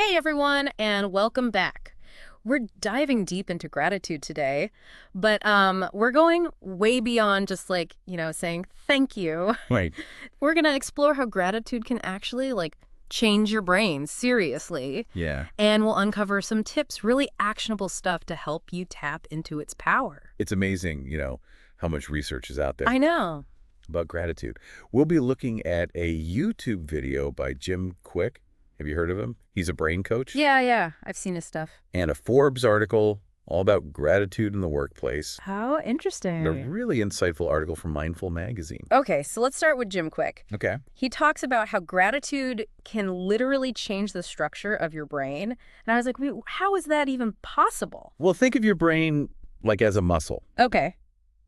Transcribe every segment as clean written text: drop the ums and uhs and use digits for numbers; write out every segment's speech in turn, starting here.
Hey everyone, and welcome back. We're diving deep into gratitude today, but we're going way beyond just saying thank you. Right. We're gonna explore how gratitude can actually change your brain seriously, Yeah. and we'll uncover some tips, really actionable stuff to help you tap into its power. It's amazing, how much research is out there I know. about gratitude. We'll be looking at a YouTube video by Jim Quick. Have you heard of him? He's a brain coach. Yeah, I've seen his stuff. And a Forbes article all about gratitude in the workplace. How And a interesting. really insightful article from Mindful Magazine. Okay, so let's start with Jim Quick. Okay. He talks about how gratitude can literally change the structure of your brain. And I was like, wait, how is that even possible? Well, think of your brain like as a muscle. Okay.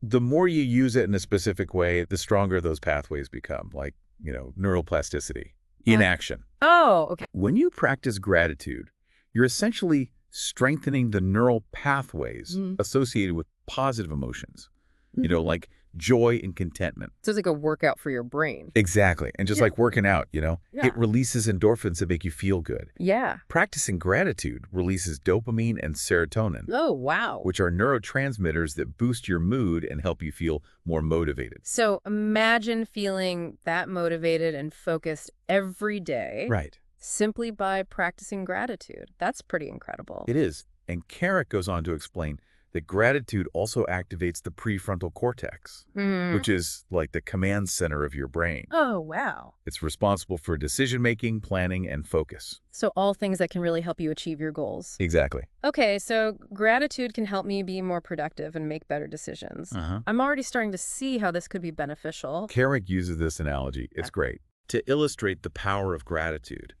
The more you use it in a specific way, the stronger those pathways become, like, neuroplasticity in action. Oh, okay. When you practice gratitude, you're essentially strengthening the neural pathways associated with positive emotions, like joy and contentment. So it's like a workout for your brain. Exactly. And just Yeah. like working out, Yeah. it releases endorphins that make you feel good. Yeah. Practicing gratitude releases dopamine and serotonin, Oh, wow. which are neurotransmitters that boost your mood and help you feel more motivated. So imagine feeling that motivated and focused every day Right. simply by practicing gratitude. That's pretty incredible. It is. And Carrick goes on to explain that gratitude also activates the prefrontal cortex, which is like the command center of your brain. Oh, wow. It's responsible for decision-making, planning, and focus. So all things that can really help you achieve your goals. Exactly. Okay, so gratitude can help me be more productive and make better decisions. I'm already starting to see how this could be beneficial. Carrick uses this analogy. It's great. To illustrate the power of gratitude,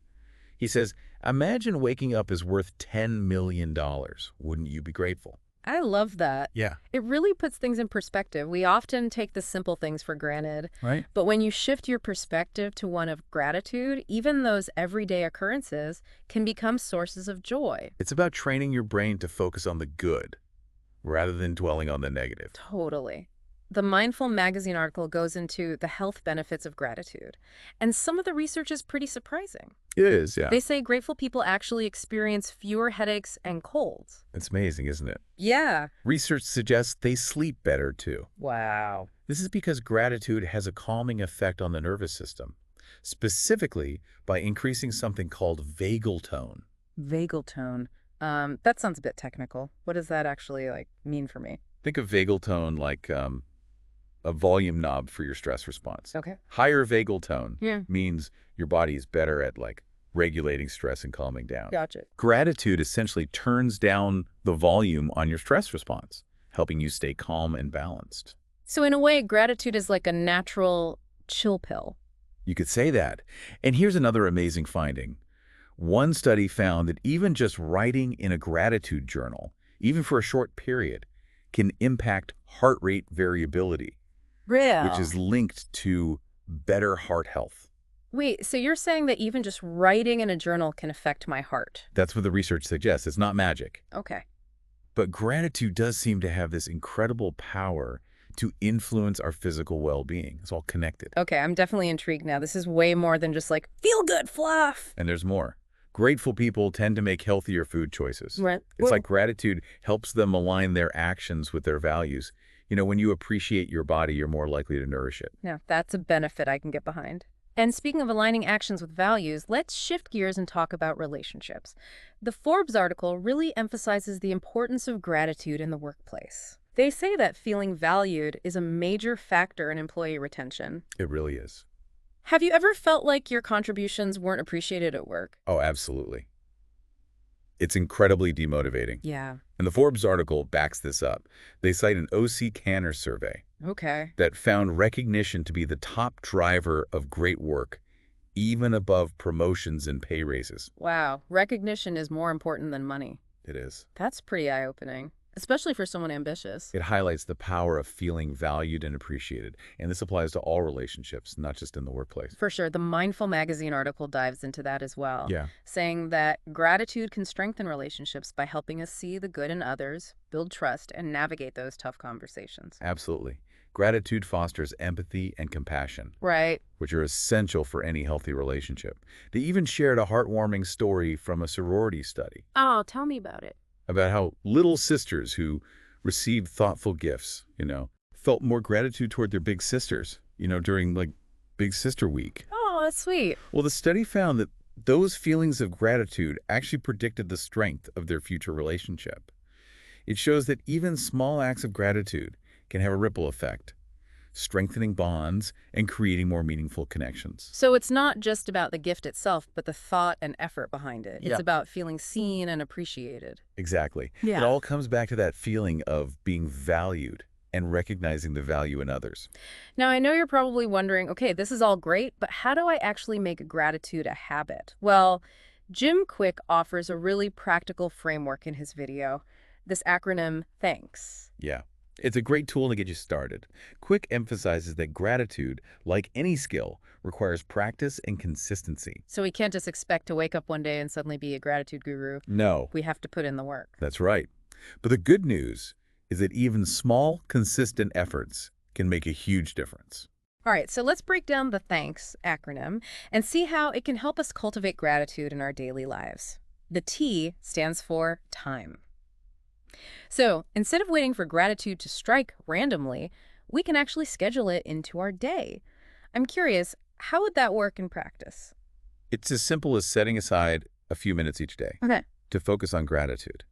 he says, imagine waking up is worth $10 million. Wouldn't you be grateful? I love that. Yeah. It really puts things in perspective. We often take the simple things for granted, Right? but when you shift your perspective to one of gratitude, even those everyday occurrences can become sources of joy. It's about training your brain to focus on the good rather than dwelling on the negative. Totally. The Mindful Magazine article goes into the health benefits of gratitude, and some of the research is pretty surprising. It is, yeah. They say grateful people actually experience fewer headaches and colds. It's amazing, isn't it? Yeah. Research suggests they sleep better, too. Wow. This is because gratitude has a calming effect on the nervous system, specifically by increasing something called vagal tone. Vagal tone. That sounds a bit technical. What does that actually mean for me? Think of vagal tone like a volume knob for your stress response. Okay. Higher vagal tone Yeah. means your body is better at regulating stress and calming down. Gotcha. Gratitude essentially turns down the volume on your stress response, helping you stay calm and balanced. So in a way, gratitude is like a natural chill pill. You could say that. And here's another amazing finding. One study found that even just writing in a gratitude journal, even for a short period, can impact heart rate variability, Real. which is linked to better heart health. Wait, so you're saying that even just writing in a journal can affect my heart? That's what the research suggests. It's not magic. Okay. But gratitude does seem to have this incredible power to influence our physical well-being. It's all connected. Okay, I'm definitely intrigued now. This is way more than just feel good fluff. And there's more. Grateful people tend to make healthier food choices. Right. It's like gratitude helps them align their actions with their values. When you appreciate your body, you're more likely to nourish it. Yeah, that's a benefit I can get behind. And speaking of aligning actions with values, let's shift gears and talk about relationships. The Forbes article really emphasizes the importance of gratitude in the workplace. They say that feeling valued is a major factor in employee retention. It really is. Have you ever felt like your contributions weren't appreciated at work? Oh, absolutely. It's incredibly demotivating. Yeah. And the Forbes article backs this up. They cite an OC Canner survey Okay. that found recognition to be the top driver of great work, even above promotions and pay raises. Wow. Recognition is more important than money. It is. That's pretty eye-opening, especially for someone ambitious. It highlights the power of feeling valued and appreciated. And this applies to all relationships, not just in the workplace. For sure. The Mindful Magazine article dives into that as well. Yeah. Saying that gratitude can strengthen relationships by helping us see the good in others, build trust, and navigate those tough conversations. Absolutely. Gratitude fosters empathy and compassion, Right. which are essential for any healthy relationship. They even shared a heartwarming story from a sorority study Oh, tell me about it. about how little sisters who received thoughtful gifts, felt more gratitude toward their big sisters, during like Big Sister Week. Oh, that's sweet. Well, the study found that those feelings of gratitude actually predicted the strength of their future relationship. It shows that even small acts of gratitude can have a ripple effect, strengthening bonds and creating more meaningful connections. So it's not just about the gift itself, but the thought and effort behind it. Yeah. It's about feeling seen and appreciated. Exactly. Yeah. It all comes back to that feeling of being valued and recognizing the value in others. Now, I know you're probably wondering, okay, this is all great, but how do I actually make gratitude a habit? Well, Jim Quick offers a really practical framework in his video, this acronym THANKS. Yeah. It's a great tool to get you started. Quick emphasizes that gratitude, like any skill, requires practice and consistency. So we can't just expect to wake up one day and suddenly be a gratitude guru. No, We have to put in the work. that's right. But the good news is that even small, consistent efforts can make a huge difference. All right, so let's break down the THANKS acronym and see how it can help us cultivate gratitude in our daily lives. The T stands for time. So instead of waiting for gratitude to strike randomly, we can actually schedule it into our day. I'm curious, how would that work in practice? It's as simple as setting aside a few minutes each day Okay. to focus on gratitude.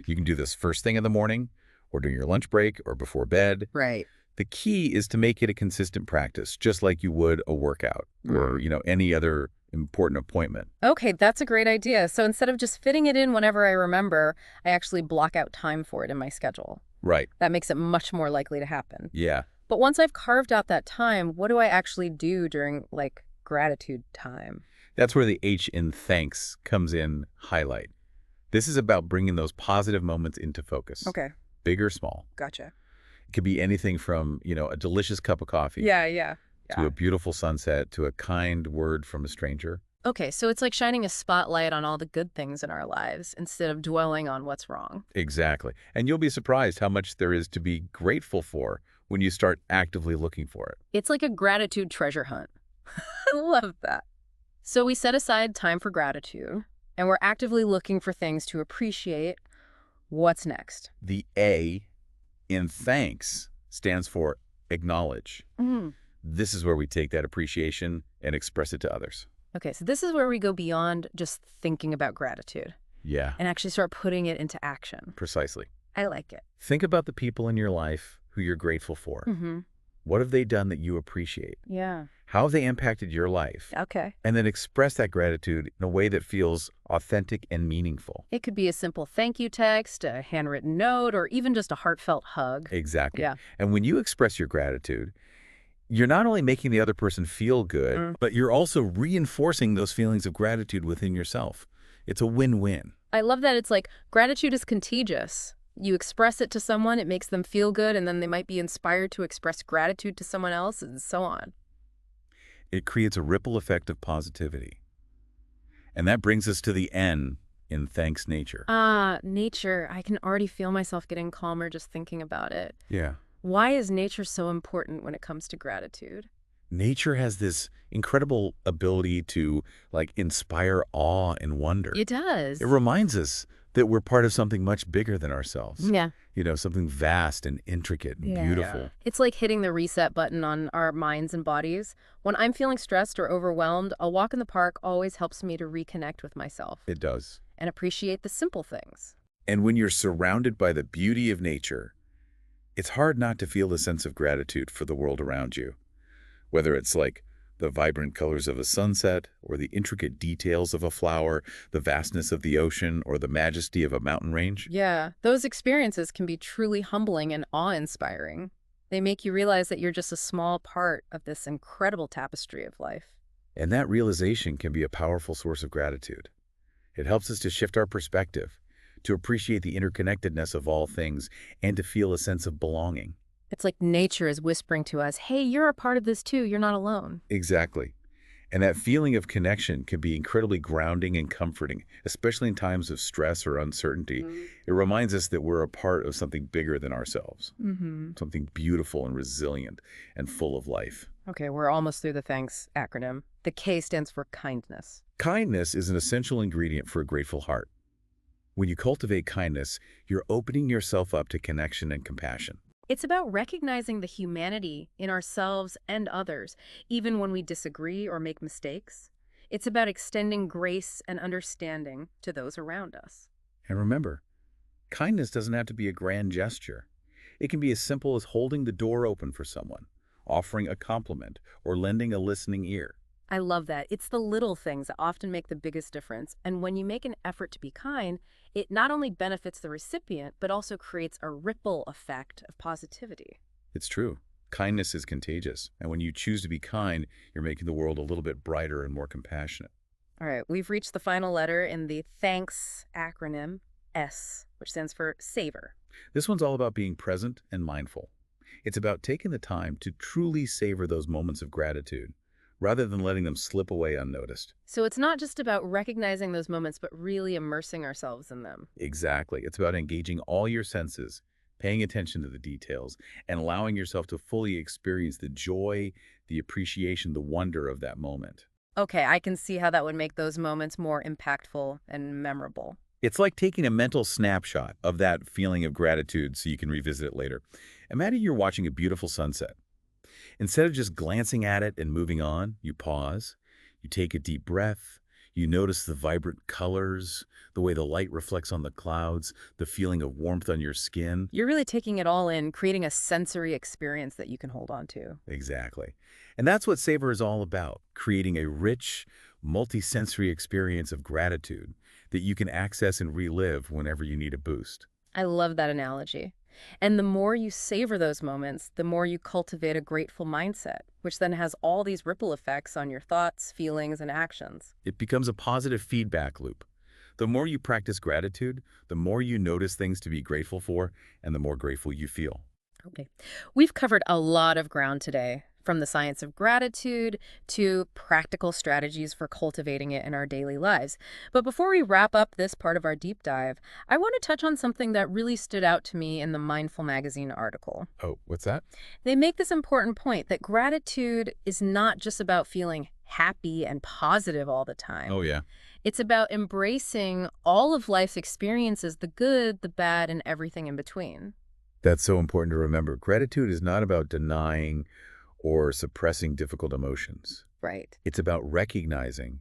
You can do this first thing in the morning, or during your lunch break, or before bed. Right. The key is to make it a consistent practice, just like you would a workout or, any other important appointment. Okay, that's a great idea. So instead of just fitting it in whenever I remember, I actually block out time for it in my schedule. Right. That makes it much more likely to happen. Yeah. But once I've carved out that time, what do I actually do during, gratitude time? That's where the H in thanks comes in highlight. This is about bringing those positive moments into focus. Okay, Big or small. gotcha. It could be anything from, a delicious cup of coffee Yeah. to a beautiful sunset to a kind word from a stranger. Okay, so it's like shining a spotlight on all the good things in our lives instead of dwelling on what's wrong. Exactly. And you'll be surprised how much there is to be grateful for when you start actively looking for it. It's like a gratitude treasure hunt. I love that. So we set aside time for gratitude, and we're actively looking for things to appreciate. What's next? The A in thanks stands for acknowledge. This is where we take that appreciation and express it to others. Okay, so this is where we go beyond just thinking about gratitude Yeah, and actually start putting it into action. precisely. I like it. Think about the people in your life who you're grateful for. Mm-hmm. What have they done that you appreciate? Yeah. How have they impacted your life? Okay. And then express that gratitude in a way that feels authentic and meaningful. It could be a simple thank you text, a handwritten note, or even just a heartfelt hug. Exactly. Yeah. And when you express your gratitude, you're not only making the other person feel good, but you're also reinforcing those feelings of gratitude within yourself. It's a win-win. I love that it's like gratitude is contagious. You express it to someone, it makes them feel good, and then they might be inspired to express gratitude to someone else, and so on. It creates a ripple effect of positivity. And that brings us to the N in thanks nature. Nature. I can already feel myself getting calmer just thinking about it. Yeah. Why is nature so important when it comes to gratitude? Nature has this incredible ability to, inspire awe and wonder. It does. It reminds us that we're part of something much bigger than ourselves. Yeah. Something vast and intricate and beautiful. It's like hitting the reset button on our minds and bodies. When I'm feeling stressed or overwhelmed, a walk in the park always helps me to reconnect with myself It does. and appreciate the simple things. And when you're surrounded by the beauty of nature, it's hard not to feel a sense of gratitude for the world around you. Whether it's like the vibrant colors of a sunset, or the intricate details of a flower, the vastness of the ocean, or the majesty of a mountain range. Yeah, those experiences can be truly humbling and awe-inspiring. They make you realize that you're just a small part of this incredible tapestry of life. And that realization can be a powerful source of gratitude. It helps us to shift our perspective, to appreciate the interconnectedness of all things, and to feel a sense of belonging. It's like nature is whispering to us, hey, you're a part of this too, you're not alone. Exactly. And that feeling of connection can be incredibly grounding and comforting, especially in times of stress or uncertainty. It reminds us that we're a part of something bigger than ourselves, Mm-hmm. something beautiful and resilient and full of life. Okay, we're almost through the thanks acronym. The K stands for kindness. Kindness is an essential ingredient for a grateful heart. When you cultivate kindness, you're opening yourself up to connection and compassion. It's about recognizing the humanity in ourselves and others, even when we disagree or make mistakes. It's about extending grace and understanding to those around us. And remember, kindness doesn't have to be a grand gesture. It can be as simple as holding the door open for someone, offering a compliment, or lending a listening ear. I love that. It's the little things that often make the biggest difference. And when you make an effort to be kind, it not only benefits the recipient, but also creates a ripple effect of positivity. It's true. Kindness is contagious. And when you choose to be kind, you're making the world a little bit brighter and more compassionate. All right, we've reached the final letter in the thanks acronym, S, which stands for savor. This one's all about being present and mindful. It's about taking the time to truly savor those moments of gratitude, rather than letting them slip away unnoticed. So it's not just about recognizing those moments, but really immersing ourselves in them. Exactly. It's about engaging all your senses, paying attention to the details, and allowing yourself to fully experience the joy, the appreciation, the wonder of that moment. Okay, I can see how that would make those moments more impactful and memorable. It's like taking a mental snapshot of that feeling of gratitude so you can revisit it later. Imagine you're watching a beautiful sunset. Instead of just glancing at it and moving on, you pause, you take a deep breath, you notice the vibrant colors, the way the light reflects on the clouds, the feeling of warmth on your skin. You're really taking it all in, creating a sensory experience that you can hold on to. Exactly. And that's what Savor is all about, creating a rich, multi-sensory experience of gratitude that you can access and relive whenever you need a boost. I love that analogy. And the more you savor those moments, the more you cultivate a grateful mindset, which then has all these ripple effects on your thoughts, feelings, and actions. It becomes a positive feedback loop. The more you practice gratitude, the more you notice things to be grateful for, and the more grateful you feel. Okay. We've covered a lot of ground today, from the science of gratitude to practical strategies for cultivating it in our daily lives. But before we wrap up this part of our deep dive, I want to touch on something that really stood out to me in the Mindful Magazine article. Oh, what's that? They make this important point that gratitude is not just about feeling happy and positive all the time. Oh, yeah. It's about embracing all of life's experiences, the good, the bad, and everything in between. That's so important to remember. Gratitude is not about denying or suppressing difficult emotions. Right. It's about recognizing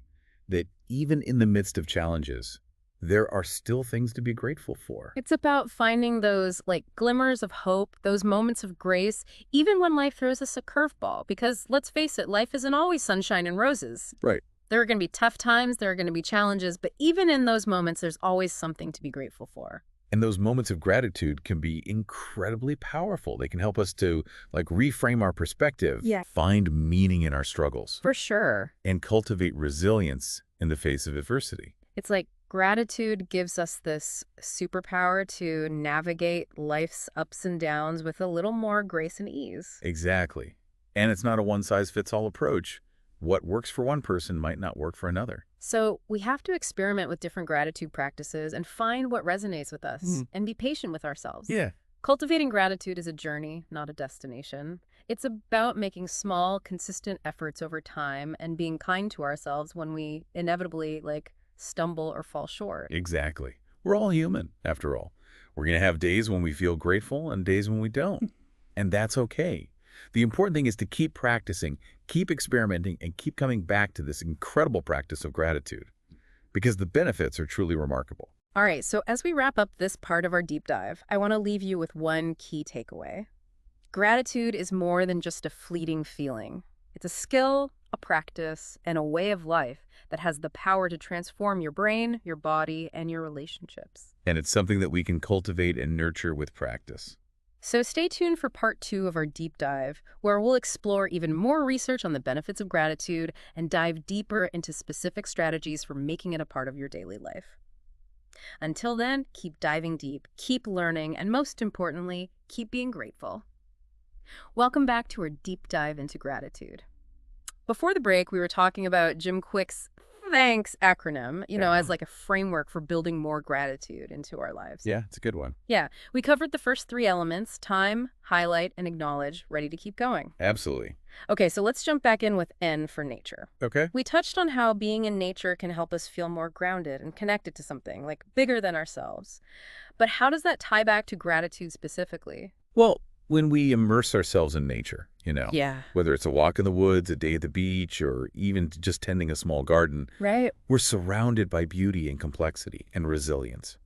that even in the midst of challenges, there are still things to be grateful for. It's about finding those glimmers of hope, those moments of grace, even when life throws us a curveball. Because let's face it, life isn't always sunshine and roses. Right. There are going to be tough times, there are going to be challenges, but even in those moments, there's always something to be grateful for. And those moments of gratitude can be incredibly powerful. They can help us to reframe our perspective, Yeah. find meaning in our struggles, For sure. and cultivate resilience in the face of adversity. It's like gratitude gives us this superpower to navigate life's ups and downs with a little more grace and ease. Exactly. And it's not a one-size-fits-all approach. What works for one person might not work for another. So we have to experiment with different gratitude practices and find what resonates with us and be patient with ourselves. Yeah. Cultivating gratitude is a journey, not a destination. It's about making small, consistent efforts over time and being kind to ourselves when we inevitably stumble or fall short. Exactly. We're all human, after all. We're going to have days when we feel grateful and days when we don't. And that's okay. The important thing is to keep practicing, keep experimenting, and keep coming back to this incredible practice of gratitude, because the benefits are truly remarkable. All right, so as we wrap up this part of our deep dive, I want to leave you with one key takeaway. Gratitude is more than just a fleeting feeling. It's a skill, a practice, and a way of life that has the power to transform your brain, your body, and your relationships. And it's something that we can cultivate and nurture with practice. So stay tuned for part 2 of our deep dive, where we'll explore even more research on the benefits of gratitude and dive deeper into specific strategies for making it a part of your daily life. Until then, keep diving deep, keep learning, and most importantly, keep being grateful. Welcome back to our deep dive into gratitude. Before the break, we were talking about Jim Quick's THANKS acronym, as Yeah. like a framework for building more gratitude into our lives. Yeah, it's a good one. Yeah, we covered the first three elements: time, highlight, and acknowledge. Ready to keep going. Absolutely. Okay, so let's jump back in with N for nature. Okay. We touched on how being in nature can help us feel more grounded and connected to something, like bigger than ourselves. But how does that tie back to gratitude specifically? Well, when we immerse ourselves in nature, Yeah. whether it's a walk in the woods, a day at the beach, or even just tending a small garden, Right? we're surrounded by beauty and complexity and resilience.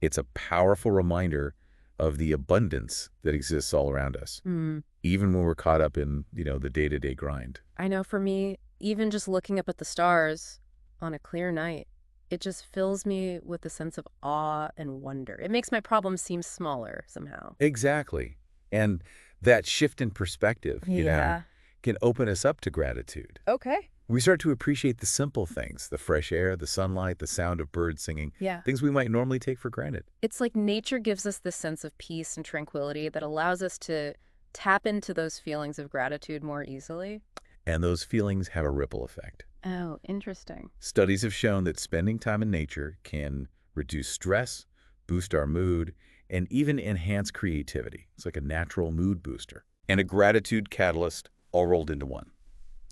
It's a powerful reminder of the abundance that exists all around us, Hmm. even when we're caught up in, the day-to-day grind. I know for me, even just looking up at the stars on a clear night, it just fills me with a sense of awe and wonder. It makes my problems seem smaller somehow. Exactly. And that shift in perspective, Yeah. can open us up to gratitude. Okay. We start to appreciate the simple things, the fresh air, the sunlight, the sound of birds singing, Yeah. things we might normally take for granted. It's like nature gives us this sense of peace and tranquility that allows us to tap into those feelings of gratitude more easily. And those feelings have a ripple effect. Oh, interesting. Studies have shown that spending time in nature can reduce stress, boost our mood, and even enhance creativity. It's like a natural mood booster and a gratitude catalyst all rolled into one.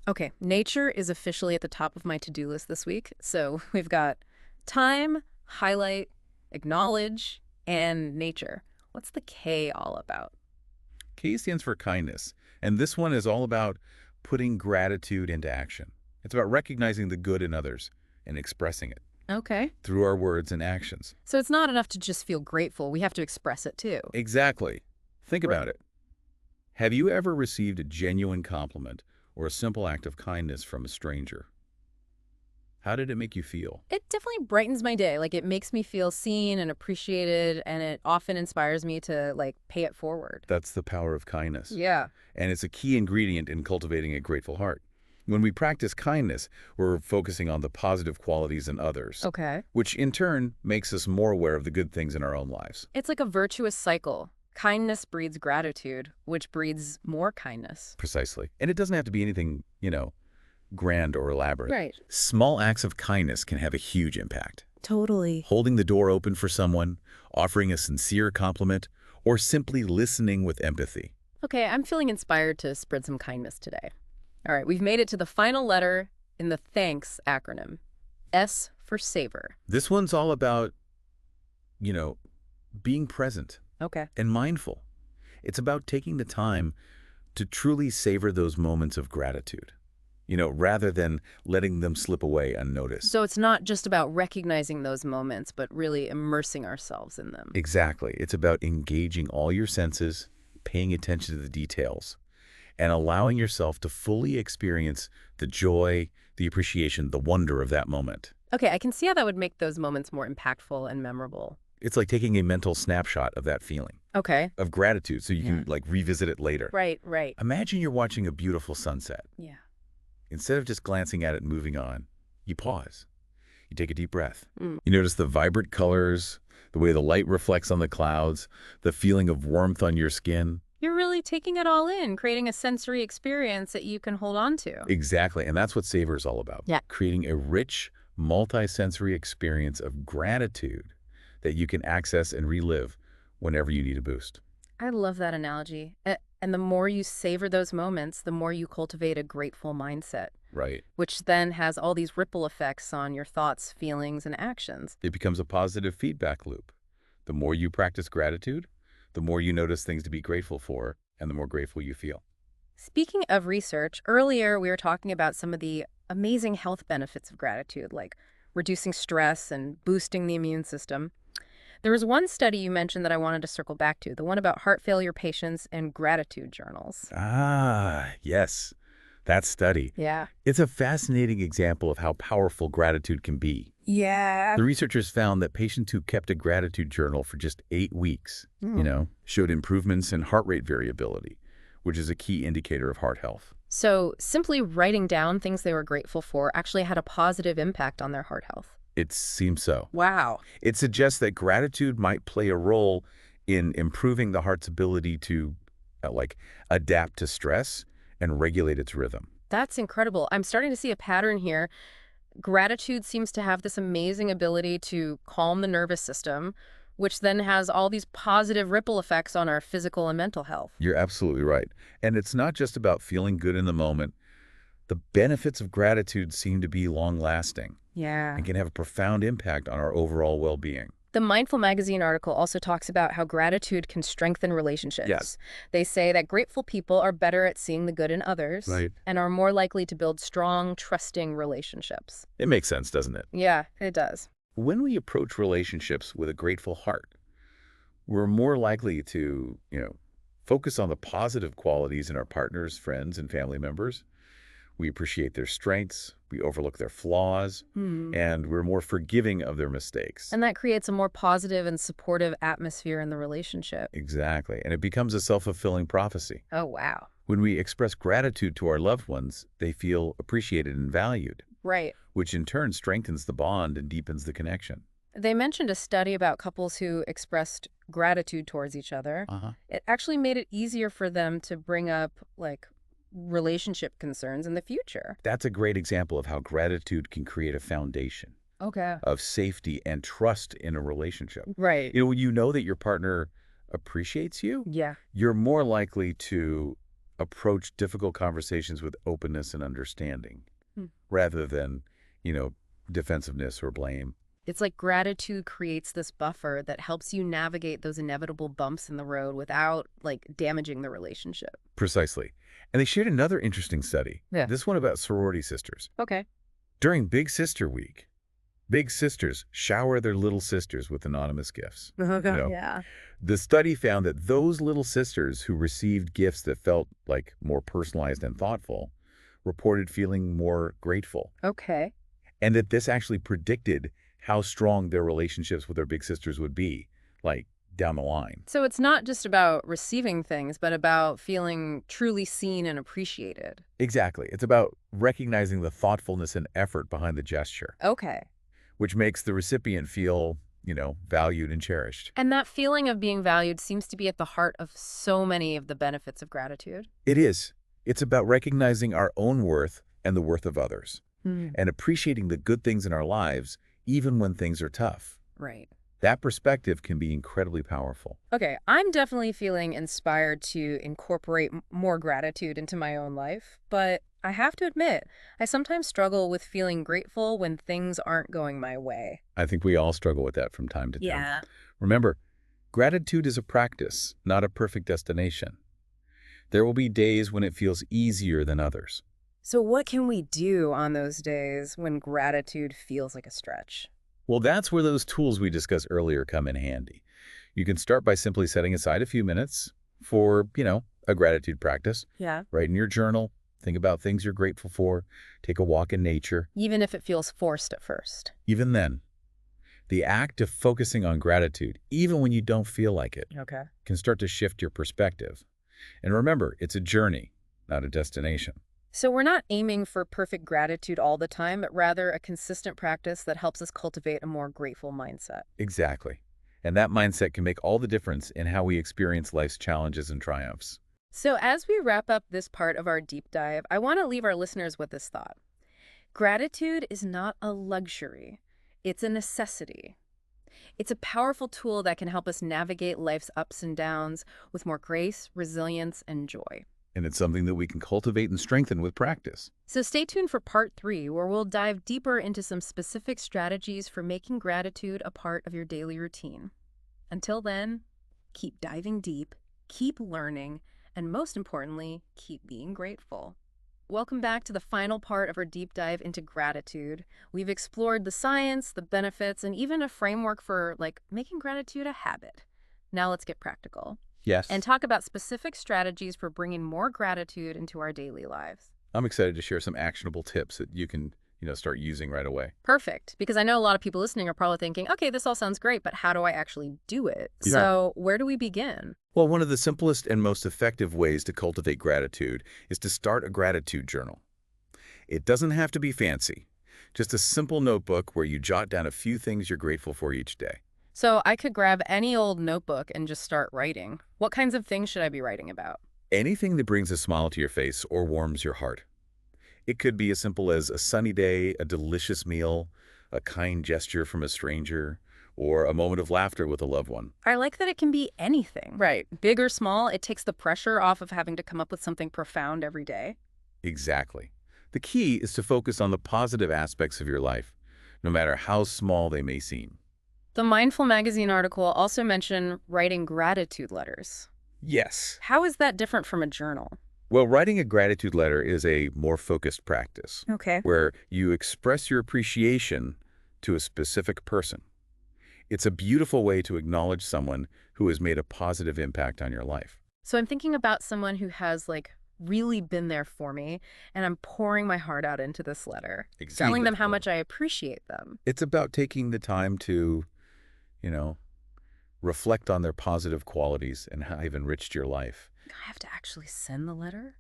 Okay, nature is officially at the top of my to-do list this week. So we've got time, highlight, acknowledge, and nature. What's the K all about? K stands for kindness, and this one is all about putting gratitude into action. It's about recognizing the good in others and expressing it Okay. through our words and actions. So it's not enough to just feel grateful. We have to express it too. Exactly. Think Right. about it. Have you ever received a genuine compliment or a simple act of kindness from a stranger? How did it make you feel? It definitely brightens my day. Like it makes me feel seen and appreciated, and it often inspires me to pay it forward. That's the power of kindness. Yeah. And it's a key ingredient in cultivating a grateful heart. When we practice kindness, we're focusing on the positive qualities in others, Okay. which in turn makes us more aware of the good things in our own lives. It's like a virtuous cycle. Kindness breeds gratitude, which breeds more kindness. Precisely. And it doesn't have to be anything, grand or elaborate. Right. Small acts of kindness can have a huge impact. Totally. Holding the door open for someone, offering a sincere compliment, or simply listening with empathy. Okay, I'm feeling inspired to spread some kindness today. All right, we've made it to the final letter in the THANKS acronym. S for savor. This one's all about, being present Okay. and mindful. It's about taking the time to truly savor those moments of gratitude, rather than letting them slip away unnoticed. So it's not just about recognizing those moments, but really immersing ourselves in them. Exactly. It's about engaging all your senses, paying attention to the details, and allowing yourself to fully experience the joy, the appreciation, the wonder of that moment. Okay, I can see how that would make those moments more impactful and memorable. It's like taking a mental snapshot of that feeling Okay. of gratitude so you Yeah. can revisit it later. Right, right. Imagine you're watching a beautiful sunset. Yeah. Instead of just glancing at it and moving on, you pause. You take a deep breath. Mm. You notice the vibrant colors, the way the light reflects on the clouds, the feeling of warmth on your skin. You're really taking it all in, creating a sensory experience that you can hold on to. Exactly, and that's what Savor is all about. Yeah. Creating a rich, multi-sensory experience of gratitude that you can access and relive whenever you need a boost. I love that analogy. And the more you savor those moments, the more you cultivate a grateful mindset, Right. which then has all these ripple effects on your thoughts, feelings, and actions. It becomes a positive feedback loop. The more you practice gratitude, the more you notice things to be grateful for, and the more grateful you feel. Speaking of research, earlier we were talking about some of the amazing health benefits of gratitude, like reducing stress and boosting the immune system. There was one study you mentioned that I wanted to circle back to, the one about heart failure patients and gratitude journals. Ah, yes, that study. Yeah. It's a fascinating example of how powerful gratitude can be. Yeah. The researchers found that patients who kept a gratitude journal for just 8 weeks, showed improvements in heart rate variability, which is a key indicator of heart health. So simply writing down things they were grateful for actually had a positive impact on their heart health. It seems so. Wow. It suggests that gratitude might play a role in improving the heart's ability to adapt to stress and regulate its rhythm. That's incredible. I'm starting to see a pattern here. Gratitude seems to have this amazing ability to calm the nervous system, which then has all these positive ripple effects on our physical and mental health. You're absolutely right. And it's not just about feeling good in the moment. The benefits of gratitude seem to be long-lasting Yeah. and can have a profound impact on our overall well-being. The Mindful Magazine article also talks about how gratitude can strengthen relationships. Yes. They say that grateful people are better at seeing the good in others Right. and are more likely to build strong, trusting relationships. It makes sense, doesn't it? Yeah, it does. When we approach relationships with a grateful heart, we're more likely to, focus on the positive qualities in our partners, friends, and family members. We appreciate their strengths, we overlook their flaws, and we're more forgiving of their mistakes. And that creates a more positive and supportive atmosphere in the relationship. Exactly. And it becomes a self-fulfilling prophecy. Oh, wow. When we express gratitude to our loved ones, they feel appreciated and valued, Right. which in turn strengthens the bond and deepens the connection. They mentioned a study about couples who expressed gratitude towards each other. It actually made it easier for them to bring up, relationship concerns in the future. That's a great example of how gratitude can create a foundation Okay. of safety and trust in a relationship. Right. When you know that your partner appreciates you, Yeah. you're more likely to approach difficult conversations with openness and understanding rather than, defensiveness or blame. It's like gratitude creates this buffer that helps you navigate those inevitable bumps in the road without, damaging the relationship. Precisely. And they shared another interesting study. Yeah. This one about sorority sisters. Okay. During Big Sister Week, big sisters shower their little sisters with anonymous gifts. Yeah. The study found that those little sisters who received gifts that felt more personalized and thoughtful reported feeling more grateful. Okay. And that this actually predicted how strong their relationships with their big sisters would be, down the line. So it's not just about receiving things, but about feeling truly seen and appreciated. Exactly. It's about recognizing the thoughtfulness and effort behind the gesture, Okay. which makes the recipient feel, valued and cherished. And that feeling of being valued seems to be at the heart of so many of the benefits of gratitude. It is. It's about recognizing our own worth and the worth of others, and appreciating the good things in our lives, even when things are tough. Right. That perspective can be incredibly powerful. Okay, I'm definitely feeling inspired to incorporate more gratitude into my own life, but I have to admit, I sometimes struggle with feeling grateful when things aren't going my way. I think we all struggle with that from time to time. Yeah. Remember, gratitude is a practice, not a perfect destination. There will be days when it feels easier than others. So what can we do on those days when gratitude feels like a stretch? Well, that's where those tools we discussed earlier come in handy. You can start by simply setting aside a few minutes for, a gratitude practice. Yeah. Write in your journal, think about things you're grateful for, take a walk in nature. Even if it feels forced at first. Even then, the act of focusing on gratitude, even when you don't feel like it, Okay. can start to shift your perspective. And remember, it's a journey, not a destination. So we're not aiming for perfect gratitude all the time, but rather a consistent practice that helps us cultivate a more grateful mindset. Exactly. And that mindset can make all the difference in how we experience life's challenges and triumphs. So as we wrap up this part of our deep dive, I want to leave our listeners with this thought. Gratitude is not a luxury. It's a necessity. It's a powerful tool that can help us navigate life's ups and downs with more grace, resilience, and joy. And it's something that we can cultivate and strengthen with practice. So stay tuned for part 3, where we'll dive deeper into some specific strategies for making gratitude a part of your daily routine. Until then, keep diving deep, keep learning, and most importantly, keep being grateful. Welcome back to the final part of our deep dive into gratitude. We've explored the science, the benefits, and even a framework for, making gratitude a habit. Now let's get practical. Yes. And talk about specific strategies for bringing more gratitude into our daily lives. I'm excited to share some actionable tips that you can, start using right away. Perfect, because I know a lot of people listening are probably thinking, okay, this all sounds great, but how do I actually do it? Yeah. So where do we begin? Well, one of the simplest and most effective ways to cultivate gratitude is to start a gratitude journal. It doesn't have to be fancy, just a simple notebook where you jot down a few things you're grateful for each day. So I could grab any old notebook and just start writing. What kinds of things should I be writing about? Anything that brings a smile to your face or warms your heart. It could be as simple as a sunny day, a delicious meal, a kind gesture from a stranger, or a moment of laughter with a loved one. I like that it can be anything. Right. Big or small, it takes the pressure off of having to come up with something profound every day. Exactly. The key is to focus on the positive aspects of your life, no matter how small they may seem. The Mindful Magazine article also mentioned writing gratitude letters. Yes. How is that different from a journal? Well, writing a gratitude letter is a more focused practice, Okay. where you express your appreciation to a specific person. It's a beautiful way to acknowledge someone who has made a positive impact on your life. So I'm thinking about someone who has really been there for me, and I'm pouring my heart out into this letter, telling them how much I appreciate them. It's about taking the time to, you know, reflect on their positive qualities and how they've enriched your life. I have to actually send the letter?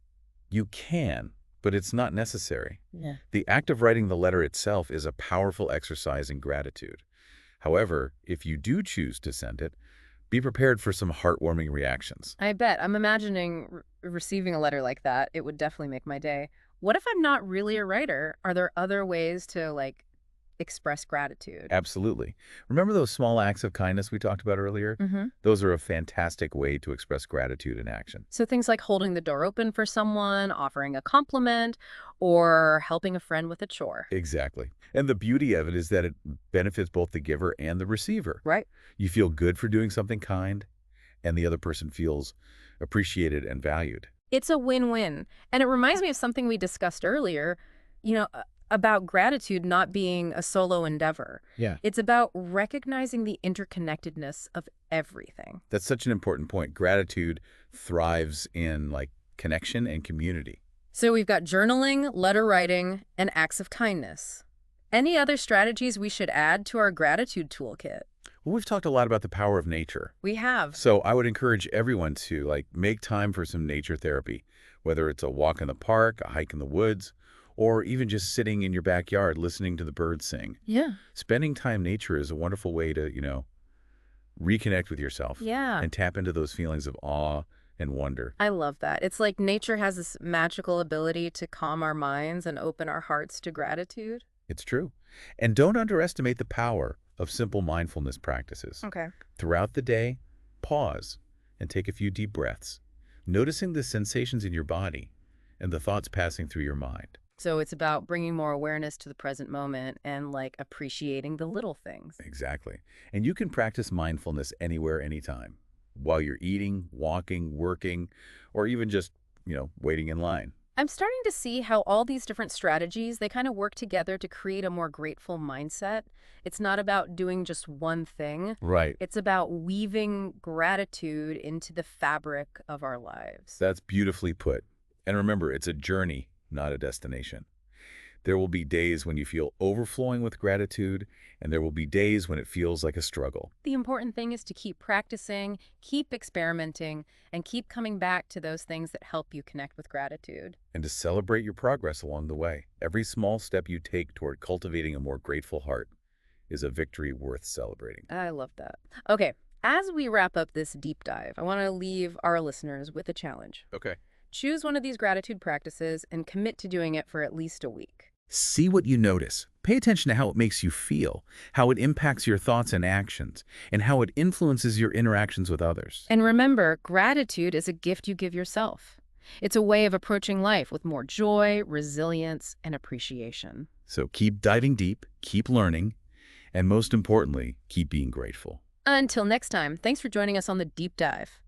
You can, but it's not necessary. Yeah. The act of writing the letter itself is a powerful exercise in gratitude. However, if you do choose to send it, be prepared for some heartwarming reactions. I bet. I'm imagining receiving a letter like that. It would definitely make my day. What if I'm not really a writer? Are there other ways to, express gratitude? Absolutely. Remember those small acts of kindness we talked about earlier? Mm-hmm. Those are a fantastic way to express gratitude in action. So things like holding the door open for someone, offering a compliment, or helping a friend with a chore. Exactly. And the beauty of it is that it benefits both the giver and the receiver. Right. You feel good for doing something kind, and the other person feels appreciated and valued. It's a win-win. And it reminds me of something we discussed earlier, about gratitude not being a solo endeavor. Yeah. It's about recognizing the interconnectedness of everything. That's such an important point. Gratitude thrives in connection and community. So we've got journaling, letter writing, and acts of kindness. Any other strategies we should add to our gratitude toolkit? Well, we've talked a lot about the power of nature. We have. So I would encourage everyone to make time for some nature therapy, whether it's a walk in the park, a hike in the woods, or even just sitting in your backyard listening to the birds sing. Yeah. Spending time in nature is a wonderful way to, reconnect with yourself. Yeah. And tap into those feelings of awe and wonder. I love that. It's like nature has this magical ability to calm our minds and open our hearts to gratitude. It's true. And don't underestimate the power of simple mindfulness practices. Okay. Throughout the day, pause and take a few deep breaths, noticing the sensations in your body and the thoughts passing through your mind. So it's about bringing more awareness to the present moment and appreciating the little things. Exactly. And you can practice mindfulness anywhere, anytime, while you're eating, walking, working, or even just, waiting in line. I'm starting to see how all these different strategies, they kind of work together to create a more grateful mindset. It's not about doing just one thing. Right. It's about weaving gratitude into the fabric of our lives. That's beautifully put. And remember, it's a journey, not a destination. There will be days when you feel overflowing with gratitude, and there will be days when it feels like a struggle. The important thing is to keep practicing, keep experimenting, and keep coming back to those things that help you connect with gratitude. And to celebrate your progress along the way. Every small step you take toward cultivating a more grateful heart is a victory worth celebrating. I love that. Okay, as we wrap up this deep dive, I want to leave our listeners with a challenge. Okay. Choose one of these gratitude practices and commit to doing it for at least a week. See what you notice. Pay attention to how it makes you feel, how it impacts your thoughts and actions, and how it influences your interactions with others. And remember, gratitude is a gift you give yourself. It's a way of approaching life with more joy, resilience, and appreciation. So keep diving deep, keep learning, and most importantly, keep being grateful. Until next time, thanks for joining us on the Deep Dive.